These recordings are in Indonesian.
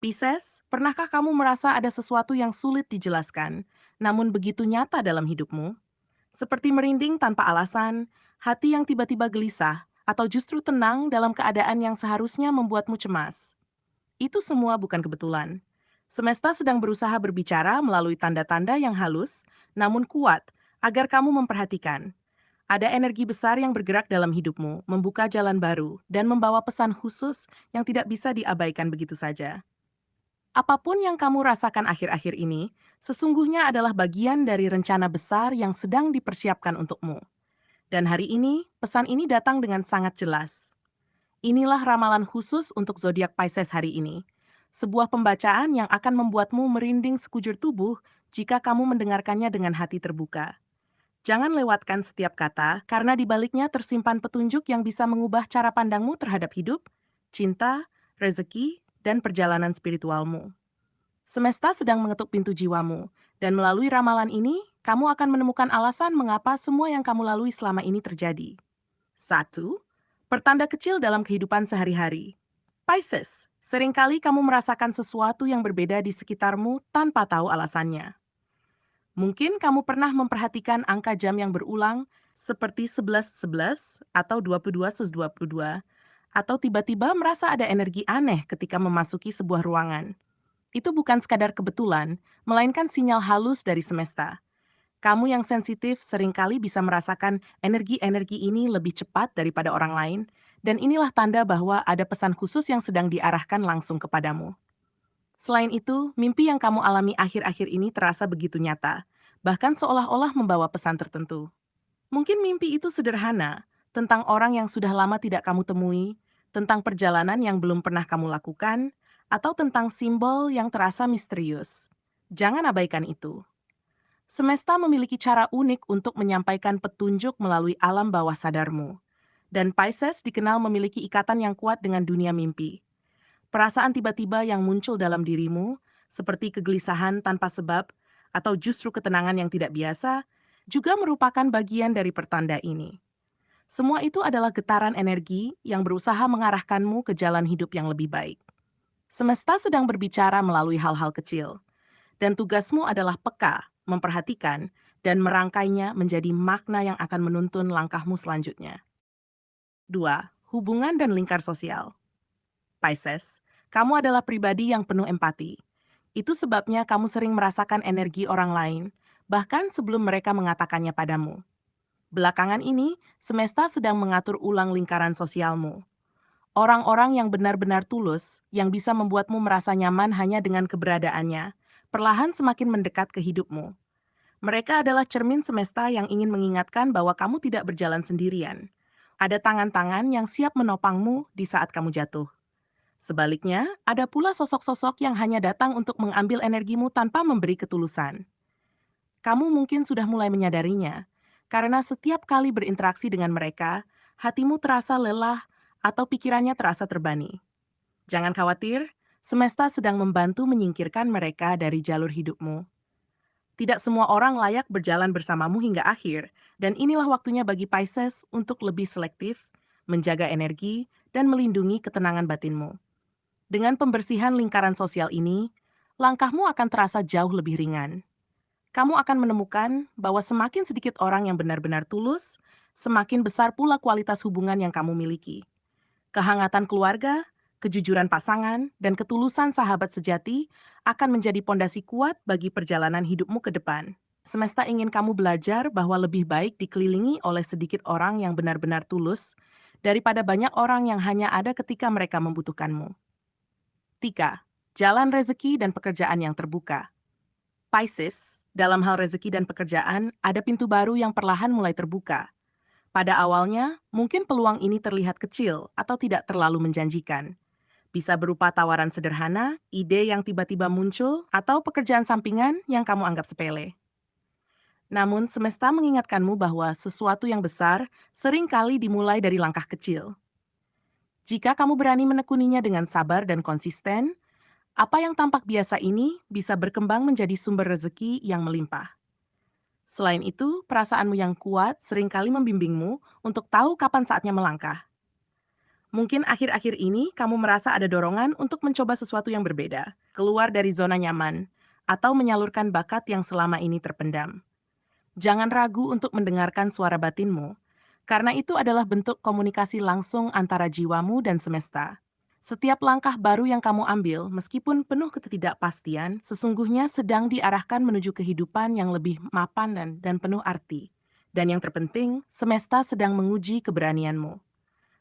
Pisces, pernahkah kamu merasa ada sesuatu yang sulit dijelaskan, namun begitu nyata dalam hidupmu? Seperti merinding tanpa alasan, hati yang tiba-tiba gelisah, atau justru tenang dalam keadaan yang seharusnya membuatmu cemas. Itu semua bukan kebetulan. Semesta sedang berusaha berbicara melalui tanda-tanda yang halus, namun kuat, agar kamu memperhatikan. Ada energi besar yang bergerak dalam hidupmu, membuka jalan baru, dan membawa pesan khusus yang tidak bisa diabaikan begitu saja. Apapun yang kamu rasakan akhir-akhir ini, sesungguhnya adalah bagian dari rencana besar yang sedang dipersiapkan untukmu. Dan hari ini, pesan ini datang dengan sangat jelas. Inilah ramalan khusus untuk zodiak Pisces hari ini. Sebuah pembacaan yang akan membuatmu merinding sekujur tubuh jika kamu mendengarkannya dengan hati terbuka. Jangan lewatkan setiap kata, karena di baliknya tersimpan petunjuk yang bisa mengubah cara pandangmu terhadap hidup, cinta, rezeki, dan perjalanan spiritualmu. Semesta sedang mengetuk pintu jiwamu, dan melalui ramalan ini, kamu akan menemukan alasan mengapa semua yang kamu lalui selama ini terjadi. Satu, pertanda kecil dalam kehidupan sehari-hari. Pisces, seringkali kamu merasakan sesuatu yang berbeda di sekitarmu tanpa tahu alasannya. Mungkin kamu pernah memperhatikan angka jam yang berulang, seperti 11.11 atau 22.22, atau tiba-tiba merasa ada energi aneh ketika memasuki sebuah ruangan. Itu bukan sekadar kebetulan, melainkan sinyal halus dari semesta. Kamu yang sensitif seringkali bisa merasakan energi-energi ini lebih cepat daripada orang lain, dan inilah tanda bahwa ada pesan khusus yang sedang diarahkan langsung kepadamu. Selain itu, mimpi yang kamu alami akhir-akhir ini terasa begitu nyata, bahkan seolah-olah membawa pesan tertentu. Mungkin mimpi itu sederhana, tentang orang yang sudah lama tidak kamu temui, tentang perjalanan yang belum pernah kamu lakukan, atau tentang simbol yang terasa misterius. Jangan abaikan itu. Semesta memiliki cara unik untuk menyampaikan petunjuk melalui alam bawah sadarmu. Dan Pisces dikenal memiliki ikatan yang kuat dengan dunia mimpi. Perasaan tiba-tiba yang muncul dalam dirimu, seperti kegelisahan tanpa sebab, atau justru ketenangan yang tidak biasa, juga merupakan bagian dari pertanda ini. Semua itu adalah getaran energi yang berusaha mengarahkanmu ke jalan hidup yang lebih baik. Semesta sedang berbicara melalui hal-hal kecil, dan tugasmu adalah peka, memperhatikan, dan merangkainya menjadi makna yang akan menuntun langkahmu selanjutnya. 2. Hubungan dan lingkar sosial. Pisces, kamu adalah pribadi yang penuh empati. Itu sebabnya kamu sering merasakan energi orang lain, bahkan sebelum mereka mengatakannya padamu. Belakangan ini, semesta sedang mengatur ulang lingkaran sosialmu. Orang-orang yang benar-benar tulus, yang bisa membuatmu merasa nyaman hanya dengan keberadaannya, perlahan semakin mendekat ke hidupmu. Mereka adalah cermin semesta yang ingin mengingatkan bahwa kamu tidak berjalan sendirian. Ada tangan-tangan yang siap menopangmu di saat kamu jatuh. Sebaliknya, ada pula sosok-sosok yang hanya datang untuk mengambil energimu tanpa memberi ketulusan. Kamu mungkin sudah mulai menyadarinya, karena setiap kali berinteraksi dengan mereka, hatimu terasa lelah atau pikirannya terasa terbani. Jangan khawatir, semesta sedang membantu menyingkirkan mereka dari jalur hidupmu. Tidak semua orang layak berjalan bersamamu hingga akhir, dan inilah waktunya bagi Pisces untuk lebih selektif, menjaga energi, dan melindungi ketenangan batinmu. Dengan pembersihan lingkaran sosial ini, langkahmu akan terasa jauh lebih ringan. Kamu akan menemukan bahwa semakin sedikit orang yang benar-benar tulus, semakin besar pula kualitas hubungan yang kamu miliki. Kehangatan keluarga, kejujuran pasangan, dan ketulusan sahabat sejati akan menjadi pondasi kuat bagi perjalanan hidupmu ke depan. Semesta ingin kamu belajar bahwa lebih baik dikelilingi oleh sedikit orang yang benar-benar tulus daripada banyak orang yang hanya ada ketika mereka membutuhkanmu. 3. Jalan rezeki dan pekerjaan yang terbuka. Pisces, dalam hal rezeki dan pekerjaan, ada pintu baru yang perlahan mulai terbuka. Pada awalnya, mungkin peluang ini terlihat kecil atau tidak terlalu menjanjikan. Bisa berupa tawaran sederhana, ide yang tiba-tiba muncul, atau pekerjaan sampingan yang kamu anggap sepele. Namun, semesta mengingatkanmu bahwa sesuatu yang besar seringkali dimulai dari langkah kecil. Jika kamu berani menekuninya dengan sabar dan konsisten, apa yang tampak biasa ini bisa berkembang menjadi sumber rezeki yang melimpah. Selain itu, perasaanmu yang kuat seringkali membimbingmu untuk tahu kapan saatnya melangkah. Mungkin akhir-akhir ini kamu merasa ada dorongan untuk mencoba sesuatu yang berbeda, keluar dari zona nyaman, atau menyalurkan bakat yang selama ini terpendam. Jangan ragu untuk mendengarkan suara batinmu, karena itu adalah bentuk komunikasi langsung antara jiwamu dan semesta. Setiap langkah baru yang kamu ambil, meskipun penuh ketidakpastian, sesungguhnya sedang diarahkan menuju kehidupan yang lebih mapan dan penuh arti. Dan yang terpenting, semesta sedang menguji keberanianmu.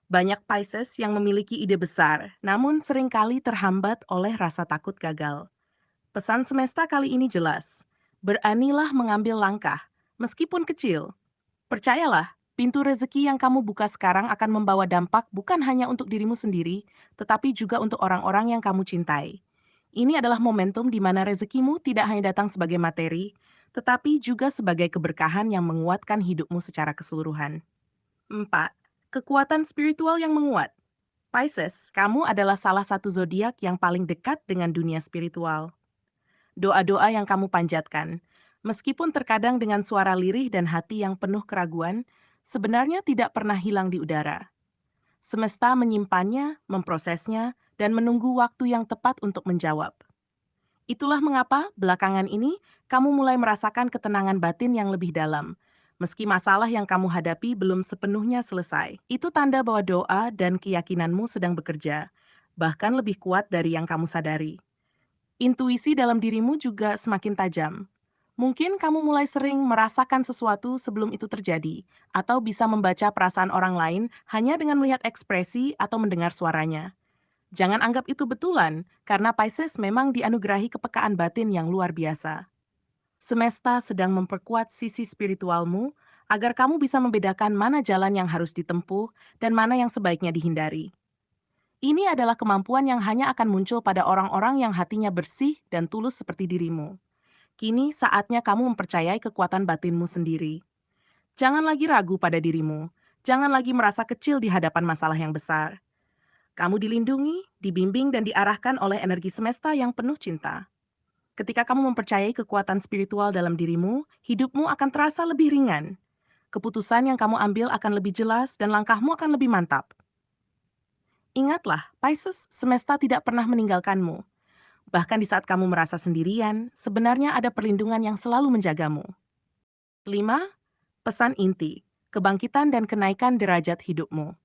Banyak Pisces yang memiliki ide besar, namun seringkali terhambat oleh rasa takut gagal. Pesan semesta kali ini jelas. Beranilah mengambil langkah, meskipun kecil. Percayalah, pintu rezeki yang kamu buka sekarang akan membawa dampak bukan hanya untuk dirimu sendiri, tetapi juga untuk orang-orang yang kamu cintai. Ini adalah momentum di mana rezekimu tidak hanya datang sebagai materi, tetapi juga sebagai keberkahan yang menguatkan hidupmu secara keseluruhan. 4. Kekuatan spiritual yang menguat. Pisces, kamu adalah salah satu zodiak yang paling dekat dengan dunia spiritual. Doa-doa yang kamu panjatkan, meskipun terkadang dengan suara lirih dan hati yang penuh keraguan, sebenarnya tidak pernah hilang di udara. Semesta menyimpannya, memprosesnya, dan menunggu waktu yang tepat untuk menjawab. Itulah mengapa belakangan ini kamu mulai merasakan ketenangan batin yang lebih dalam. Meski masalah yang kamu hadapi belum sepenuhnya selesai, itu tanda bahwa doa dan keyakinanmu sedang bekerja, bahkan lebih kuat dari yang kamu sadari. Intuisi dalam dirimu juga semakin tajam. Mungkin kamu mulai sering merasakan sesuatu sebelum itu terjadi, atau bisa membaca perasaan orang lain hanya dengan melihat ekspresi atau mendengar suaranya. Jangan anggap itu betulan, karena Pisces memang dianugerahi kepekaan batin yang luar biasa. Semesta sedang memperkuat sisi spiritualmu agar kamu bisa membedakan mana jalan yang harus ditempuh dan mana yang sebaiknya dihindari. Ini adalah kemampuan yang hanya akan muncul pada orang-orang yang hatinya bersih dan tulus seperti dirimu. Kini saatnya kamu mempercayai kekuatan batinmu sendiri. Jangan lagi ragu pada dirimu. Jangan lagi merasa kecil di hadapan masalah yang besar. Kamu dilindungi, dibimbing, dan diarahkan oleh energi semesta yang penuh cinta. Ketika kamu mempercayai kekuatan spiritual dalam dirimu, hidupmu akan terasa lebih ringan. Keputusan yang kamu ambil akan lebih jelas dan langkahmu akan lebih mantap. Ingatlah, Pisces, semesta tidak pernah meninggalkanmu. Bahkan di saat kamu merasa sendirian, sebenarnya ada perlindungan yang selalu menjagamu. 5. Pesan inti, kebangkitan dan kenaikan derajat hidupmu.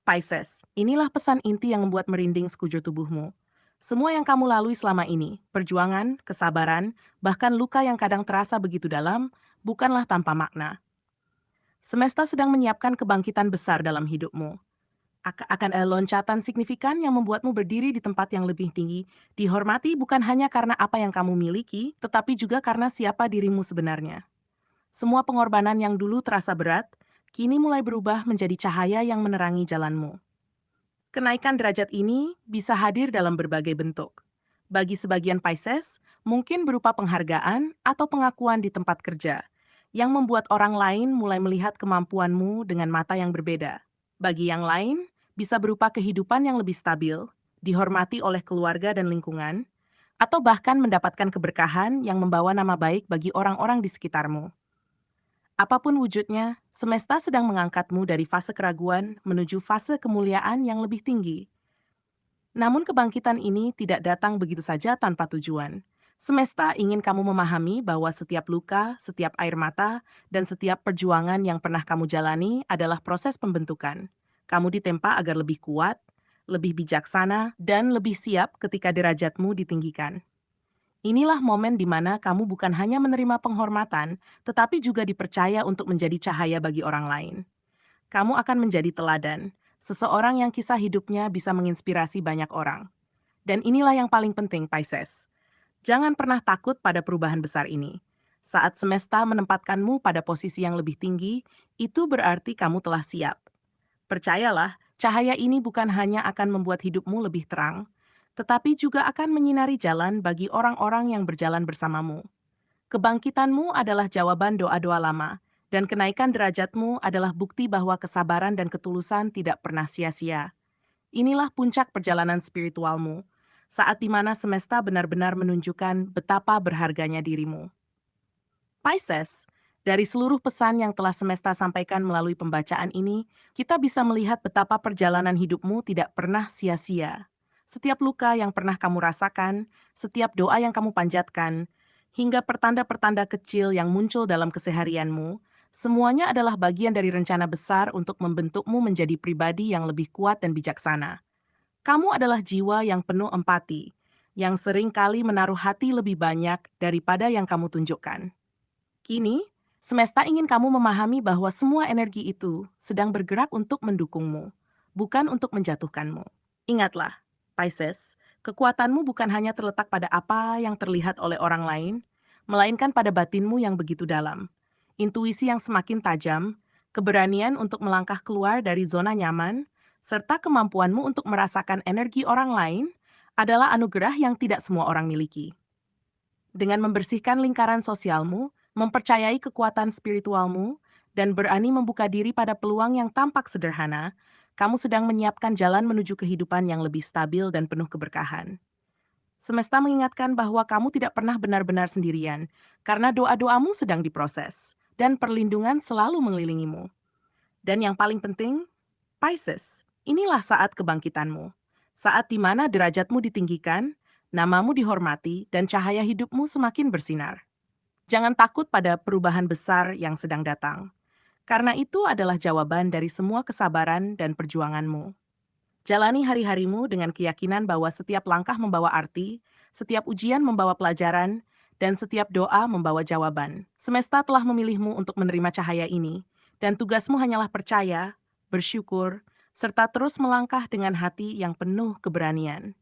Pisces, inilah pesan inti yang membuat merinding sekujur tubuhmu. Semua yang kamu lalui selama ini, perjuangan, kesabaran, bahkan luka yang kadang terasa begitu dalam, bukanlah tanpa makna. Semesta sedang menyiapkan kebangkitan besar dalam hidupmu. Akan ada loncatan signifikan yang membuatmu berdiri di tempat yang lebih tinggi, dihormati bukan hanya karena apa yang kamu miliki, tetapi juga karena siapa dirimu sebenarnya. Semua pengorbanan yang dulu terasa berat, kini mulai berubah menjadi cahaya yang menerangi jalanmu. Kenaikan derajat ini bisa hadir dalam berbagai bentuk. Bagi sebagian Pisces, mungkin berupa penghargaan atau pengakuan di tempat kerja, yang membuat orang lain mulai melihat kemampuanmu dengan mata yang berbeda. Bagi yang lain, bisa berupa kehidupan yang lebih stabil, dihormati oleh keluarga dan lingkungan, atau bahkan mendapatkan keberkahan yang membawa nama baik bagi orang-orang di sekitarmu. Apapun wujudnya, semesta sedang mengangkatmu dari fase keraguan menuju fase kemuliaan yang lebih tinggi. Namun kebangkitan ini tidak datang begitu saja tanpa tujuan. Semesta ingin kamu memahami bahwa setiap luka, setiap air mata, dan setiap perjuangan yang pernah kamu jalani adalah proses pembentukan. Kamu ditempa agar lebih kuat, lebih bijaksana, dan lebih siap ketika derajatmu ditinggikan. Inilah momen di mana kamu bukan hanya menerima penghormatan, tetapi juga dipercaya untuk menjadi cahaya bagi orang lain. Kamu akan menjadi teladan, seseorang yang kisah hidupnya bisa menginspirasi banyak orang. Dan inilah yang paling penting, Pisces. Jangan pernah takut pada perubahan besar ini. Saat semesta menempatkanmu pada posisi yang lebih tinggi, itu berarti kamu telah siap. Percayalah, cahaya ini bukan hanya akan membuat hidupmu lebih terang, tetapi juga akan menyinari jalan bagi orang-orang yang berjalan bersamamu. Kebangkitanmu adalah jawaban doa-doa lama, dan kenaikan derajatmu adalah bukti bahwa kesabaran dan ketulusan tidak pernah sia-sia. Inilah puncak perjalanan spiritualmu, saat di mana semesta benar-benar menunjukkan betapa berharganya dirimu. Pisces, Dari seluruh pesan yang telah semesta sampaikan melalui pembacaan ini, kita bisa melihat betapa perjalanan hidupmu tidak pernah sia-sia. Setiap luka yang pernah kamu rasakan, setiap doa yang kamu panjatkan, hingga pertanda-pertanda kecil yang muncul dalam keseharianmu, semuanya adalah bagian dari rencana besar untuk membentukmu menjadi pribadi yang lebih kuat dan bijaksana. Kamu adalah jiwa yang penuh empati, yang sering kali menaruh hati lebih banyak daripada yang kamu tunjukkan. Kini, semesta ingin kamu memahami bahwa semua energi itu sedang bergerak untuk mendukungmu, bukan untuk menjatuhkanmu. Ingatlah, Pisces, kekuatanmu bukan hanya terletak pada apa yang terlihat oleh orang lain, melainkan pada batinmu yang begitu dalam. Intuisi yang semakin tajam, keberanian untuk melangkah keluar dari zona nyaman, serta kemampuanmu untuk merasakan energi orang lain adalah anugerah yang tidak semua orang miliki. Dengan membersihkan lingkaran sosialmu, mempercayai kekuatan spiritualmu, dan berani membuka diri pada peluang yang tampak sederhana, kamu sedang menyiapkan jalan menuju kehidupan yang lebih stabil dan penuh keberkahan. Semesta mengingatkan bahwa kamu tidak pernah benar-benar sendirian, karena doa-doamu sedang diproses, dan perlindungan selalu mengelilingimu. Dan yang paling penting, Pisces, inilah saat kebangkitanmu. Saat di mana derajatmu ditinggikan, namamu dihormati, dan cahaya hidupmu semakin bersinar. Jangan takut pada perubahan besar yang sedang datang, karena itu adalah jawaban dari semua kesabaran dan perjuanganmu. Jalani hari-harimu dengan keyakinan bahwa setiap langkah membawa arti, setiap ujian membawa pelajaran, dan setiap doa membawa jawaban. Semesta telah memilihmu untuk menerima cahaya ini, dan tugasmu hanyalah percaya, bersyukur, serta terus melangkah dengan hati yang penuh keberanian.